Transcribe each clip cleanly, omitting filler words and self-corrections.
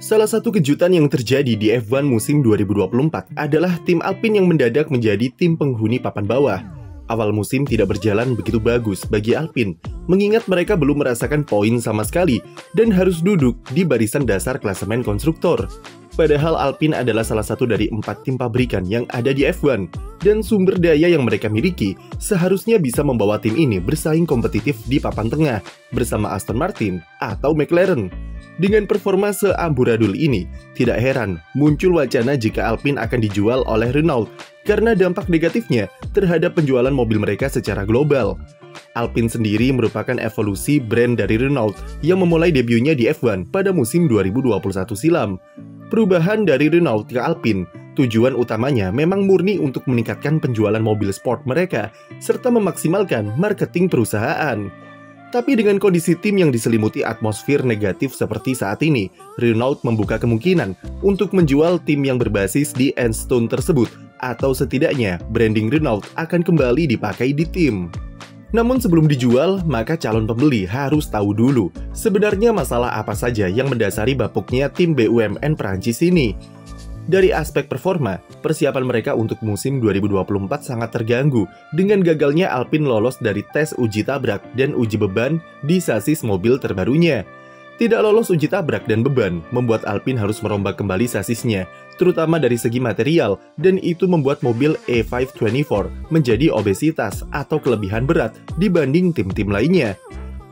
Salah satu kejutan yang terjadi di F1 musim 2024 adalah tim Alpine yang mendadak menjadi tim penghuni papan bawah. Awal musim tidak berjalan begitu bagus bagi Alpine, mengingat mereka belum merasakan poin sama sekali dan harus duduk di barisan dasar klasemen konstruktor. Padahal Alpine adalah salah satu dari 4 tim pabrikan yang ada di F1, dan sumber daya yang mereka miliki seharusnya bisa membawa tim ini bersaing kompetitif di papan tengah bersama Aston Martin atau McLaren. Dengan performa seamburadul ini, tidak heran muncul wacana jika Alpine akan dijual oleh Renault karena dampak negatifnya terhadap penjualan mobil mereka secara global. Alpine sendiri merupakan evolusi brand dari Renault yang memulai debutnya di F1 pada musim 2021 silam. Perubahan dari Renault ke Alpine, tujuan utamanya memang murni untuk meningkatkan penjualan mobil sport mereka serta memaksimalkan marketing perusahaan. Tapi dengan kondisi tim yang diselimuti atmosfer negatif seperti saat ini, Renault membuka kemungkinan untuk menjual tim yang berbasis di Enstone tersebut, atau setidaknya branding Renault akan kembali dipakai di tim. Namun sebelum dijual, maka calon pembeli harus tahu dulu sebenarnya masalah apa saja yang mendasari bapuknya tim BUMN Prancis ini. Dari aspek performa, persiapan mereka untuk musim 2024 sangat terganggu dengan gagalnya Alpine lolos dari tes uji tabrak dan uji beban di sasis mobil terbarunya. Tidak lolos uji tabrak dan beban membuat Alpine harus merombak kembali sasisnya, terutama dari segi material, dan itu membuat mobil E524 menjadi obesitas atau kelebihan berat dibanding tim-tim lainnya.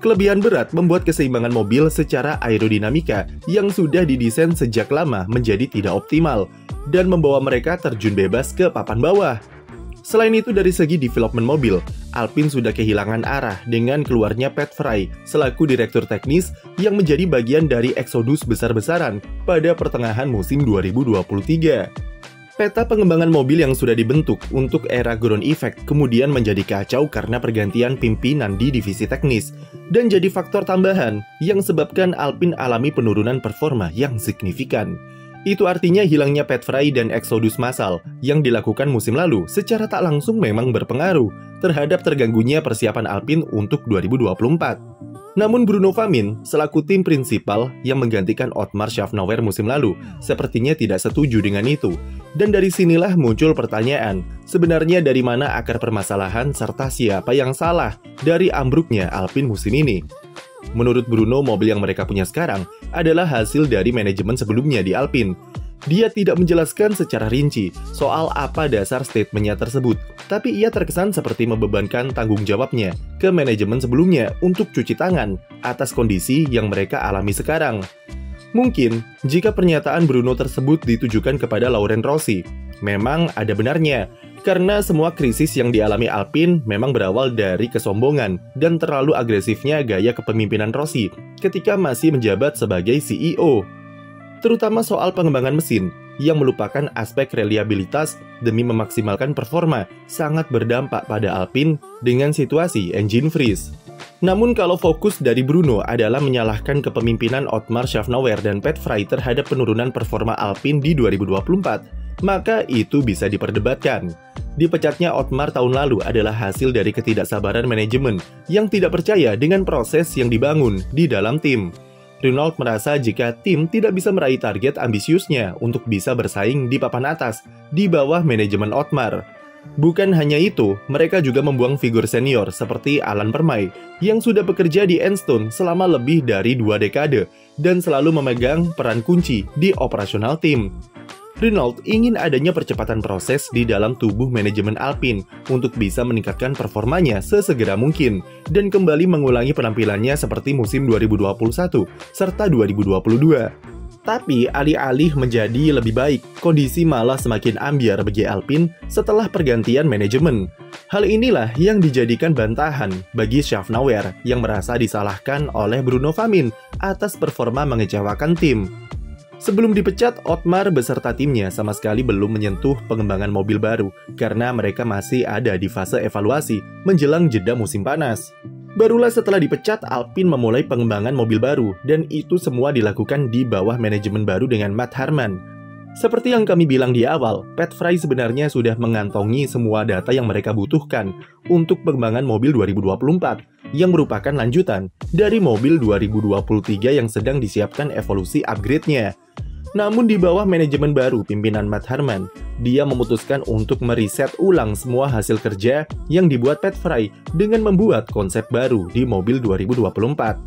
Kelebihan berat membuat keseimbangan mobil secara aerodinamika yang sudah didesain sejak lama menjadi tidak optimal dan membawa mereka terjun bebas ke papan bawah. Selain itu, dari segi development mobil, Alpine sudah kehilangan arah dengan keluarnya Pat Fry selaku direktur teknis yang menjadi bagian dari eksodus besar-besaran pada pertengahan musim 2023. Peta pengembangan mobil yang sudah dibentuk untuk era ground effect kemudian menjadi kacau karena pergantian pimpinan di divisi teknis, dan jadi faktor tambahan yang sebabkan Alpine alami penurunan performa yang signifikan. Itu artinya hilangnya Pat Fry dan eksodus massal yang dilakukan musim lalu secara tak langsung memang berpengaruh terhadap terganggunya persiapan Alpine untuk 2024. Namun Bruno Famin, selaku tim prinsipal yang menggantikan Otmar Szafnauer musim lalu, sepertinya tidak setuju dengan itu. Dan dari sinilah muncul pertanyaan, sebenarnya dari mana akar permasalahan serta siapa yang salah dari ambruknya Alpine musim ini? Menurut Bruno, mobil yang mereka punya sekarang adalah hasil dari manajemen sebelumnya di Alpine. Dia tidak menjelaskan secara rinci soal apa dasar statementnya tersebut, tapi ia terkesan seperti membebankan tanggung jawabnya ke manajemen sebelumnya untuk cuci tangan atas kondisi yang mereka alami sekarang. Mungkin, jika pernyataan Bruno tersebut ditujukan kepada Laurent Rossi, memang ada benarnya, karena semua krisis yang dialami Alpine memang berawal dari kesombongan dan terlalu agresifnya gaya kepemimpinan Rossi ketika masih menjabat sebagai CEO. Terutama soal pengembangan mesin, yang melupakan aspek reliabilitas demi memaksimalkan performa sangat berdampak pada Alpine dengan situasi engine freeze. Namun kalau fokus dari Bruno adalah menyalahkan kepemimpinan Otmar Szafnauer dan Pat Fry terhadap penurunan performa Alpine di 2024, maka itu bisa diperdebatkan. Dipecatnya Otmar tahun lalu adalah hasil dari ketidaksabaran manajemen yang tidak percaya dengan proses yang dibangun di dalam tim. Renault merasa jika tim tidak bisa meraih target ambisiusnya untuk bisa bersaing di papan atas di bawah manajemen Otmar. Bukan hanya itu, mereka juga membuang figur senior seperti Alain Permay yang sudah bekerja di Enstone selama lebih dari 2 dekade dan selalu memegang peran kunci di operasional tim. Renault ingin adanya percepatan proses di dalam tubuh manajemen Alpine untuk bisa meningkatkan performanya sesegera mungkin dan kembali mengulangi penampilannya seperti musim 2021 serta 2022. Tapi alih-alih menjadi lebih baik, kondisi malah semakin ambyar bagi Alpine setelah pergantian manajemen. Hal inilah yang dijadikan bantahan bagi Szafnauer yang merasa disalahkan oleh Bruno Famin atas performa mengecewakan tim. Sebelum dipecat, Otmar beserta timnya sama sekali belum menyentuh pengembangan mobil baru karena mereka masih ada di fase evaluasi menjelang jeda musim panas. Barulah setelah dipecat, Alpine memulai pengembangan mobil baru dan itu semua dilakukan di bawah manajemen baru dengan Matt Harman. Seperti yang kami bilang di awal, Pat Fry sebenarnya sudah mengantongi semua data yang mereka butuhkan untuk pengembangan mobil 2024 yang merupakan lanjutan dari mobil 2023 yang sedang disiapkan evolusi upgrade-nya. Namun di bawah manajemen baru pimpinan Matt Harman, dia memutuskan untuk meriset ulang semua hasil kerja yang dibuat Pat Fry dengan membuat konsep baru di mobil 2024.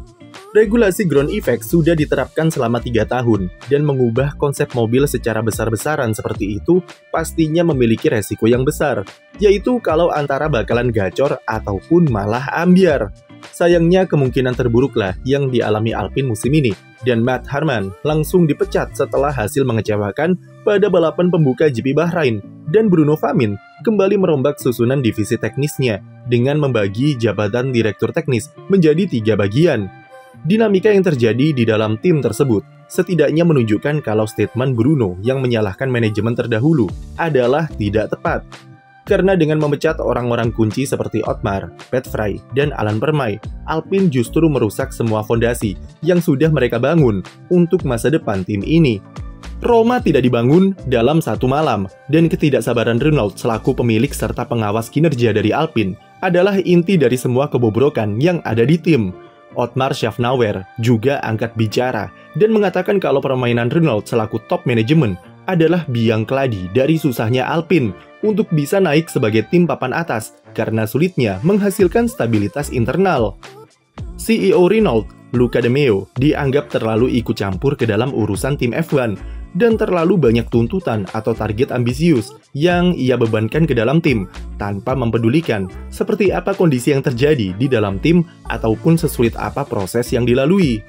Regulasi ground effect sudah diterapkan selama 3 tahun, dan mengubah konsep mobil secara besar-besaran seperti itu pastinya memiliki resiko yang besar, yaitu kalau antara bakalan gacor ataupun malah ambyar. Sayangnya kemungkinan terburuklah yang dialami Alpine musim ini, dan Matt Harman langsung dipecat setelah hasil mengecewakan pada balapan pembuka GP Bahrain, dan Bruno Famin kembali merombak susunan divisi teknisnya dengan membagi jabatan direktur teknis menjadi 3 bagian. Dinamika yang terjadi di dalam tim tersebut setidaknya menunjukkan kalau statement Bruno yang menyalahkan manajemen terdahulu adalah tidak tepat. Karena dengan memecat orang-orang kunci seperti Otmar, Pat Fry, dan Alan Permay, Alpine justru merusak semua fondasi yang sudah mereka bangun untuk masa depan tim ini. Roma tidak dibangun dalam satu malam, dan ketidaksabaran Renault selaku pemilik serta pengawas kinerja dari Alpine adalah inti dari semua kebobrokan yang ada di tim. Otmar Szafnauer juga angkat bicara dan mengatakan kalau permainan Renault selaku top manajemen adalah biang keladi dari susahnya Alpine untuk bisa naik sebagai tim papan atas karena sulitnya menghasilkan stabilitas internal. CEO Renault, Luca De Meo, dianggap terlalu ikut campur ke dalam urusan tim F1 dan terlalu banyak tuntutan atau target ambisius yang ia bebankan ke dalam tim tanpa mempedulikan seperti apa kondisi yang terjadi di dalam tim ataupun sesulit apa proses yang dilalui.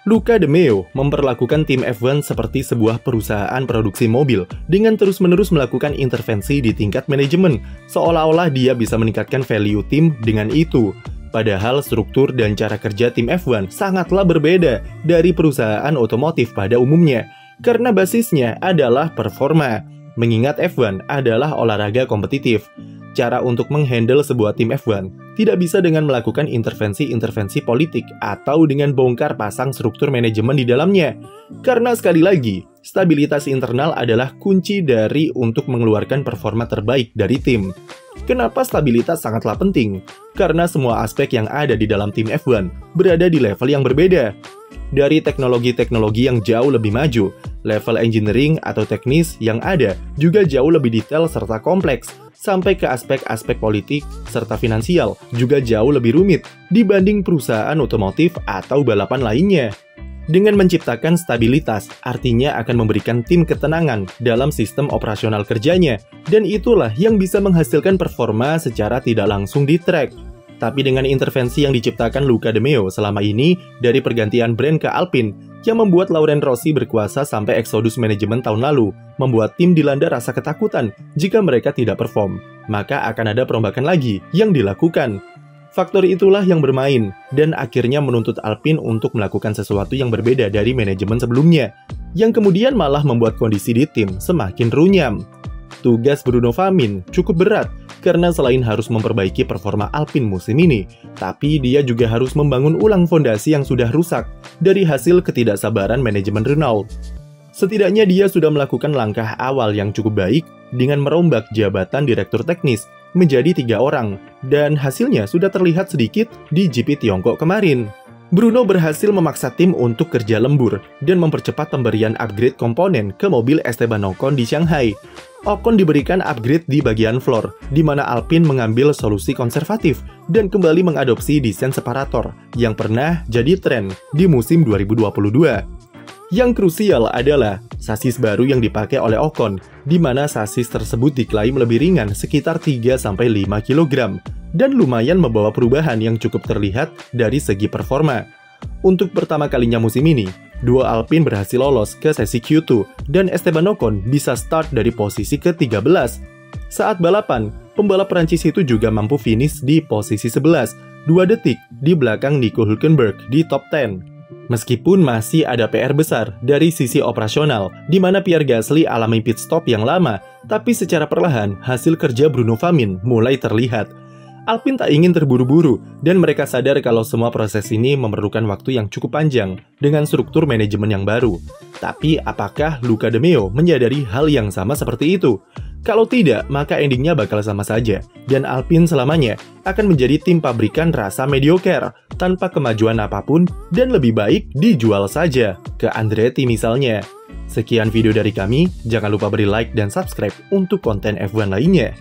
Luca De Meo memperlakukan tim F1 seperti sebuah perusahaan produksi mobil dengan terus-menerus melakukan intervensi di tingkat manajemen, seolah-olah dia bisa meningkatkan value tim dengan itu. Padahal struktur dan cara kerja tim F1 sangatlah berbeda dari perusahaan otomotif pada umumnya, karena basisnya adalah performa. Mengingat F1 adalah olahraga kompetitif, cara untuk menghandle sebuah tim F1 tidak bisa dengan melakukan intervensi-intervensi politik atau dengan bongkar pasang struktur manajemen di dalamnya. Karena sekali lagi, stabilitas internal adalah kunci dari untuk mengeluarkan performa terbaik dari tim. Kenapa stabilitas sangatlah penting? Karena semua aspek yang ada di dalam tim F1 berada di level yang berbeda. Dari teknologi-teknologi yang jauh lebih maju, level engineering atau teknis yang ada juga jauh lebih detail serta kompleks, sampai ke aspek-aspek politik serta finansial juga jauh lebih rumit dibanding perusahaan otomotif atau balapan lainnya. Dengan menciptakan stabilitas, artinya akan memberikan tim ketenangan dalam sistem operasional kerjanya, dan itulah yang bisa menghasilkan performa secara tidak langsung di track. Tapi dengan intervensi yang diciptakan Luca De Meo selama ini dari pergantian brand ke Alpine, yang membuat Laurent Rossi berkuasa sampai eksodus manajemen tahun lalu, membuat tim dilanda rasa ketakutan jika mereka tidak perform, maka akan ada perombakan lagi yang dilakukan. Faktor itulah yang bermain, dan akhirnya menuntut Alpine untuk melakukan sesuatu yang berbeda dari manajemen sebelumnya, yang kemudian malah membuat kondisi di tim semakin runyam. Tugas Bruno Famin cukup berat, karena selain harus memperbaiki performa Alpine musim ini, tapi dia juga harus membangun ulang fondasi yang sudah rusak dari hasil ketidaksabaran manajemen Renault. Setidaknya dia sudah melakukan langkah awal yang cukup baik dengan merombak jabatan direktur teknis menjadi 3 orang, dan hasilnya sudah terlihat sedikit di GP Tiongkok kemarin. Bruno berhasil memaksa tim untuk kerja lembur dan mempercepat pemberian upgrade komponen ke mobil Esteban Ocon di Shanghai. Ocon diberikan upgrade di bagian floor, di mana Alpine mengambil solusi konservatif dan kembali mengadopsi desain separator yang pernah jadi tren di musim 2022. Yang krusial adalah sasis baru yang dipakai oleh Ocon, di mana sasis tersebut diklaim lebih ringan sekitar 3-5 kg, dan lumayan membawa perubahan yang cukup terlihat dari segi performa. Untuk pertama kalinya musim ini, dua Alpine berhasil lolos ke sesi Q2, dan Esteban Ocon bisa start dari posisi ke-13. Saat balapan, pembalap Prancis itu juga mampu finish di posisi 11, 2 detik di belakang Nico Hülkenberg di top 10. Meskipun masih ada PR besar dari sisi operasional, di mana Pierre Gasly alami pit stop yang lama, tapi secara perlahan hasil kerja Bruno Famin mulai terlihat. Alpine tak ingin terburu-buru, dan mereka sadar kalau semua proses ini memerlukan waktu yang cukup panjang dengan struktur manajemen yang baru. Tapi apakah Luca De Meo menyadari hal yang sama seperti itu? Kalau tidak, maka endingnya bakal sama saja, dan Alpine selamanya akan menjadi tim pabrikan rasa mediocre, tanpa kemajuan apapun, dan lebih baik dijual saja, ke Andretti misalnya. Sekian video dari kami, jangan lupa beri like dan subscribe untuk konten F1 lainnya.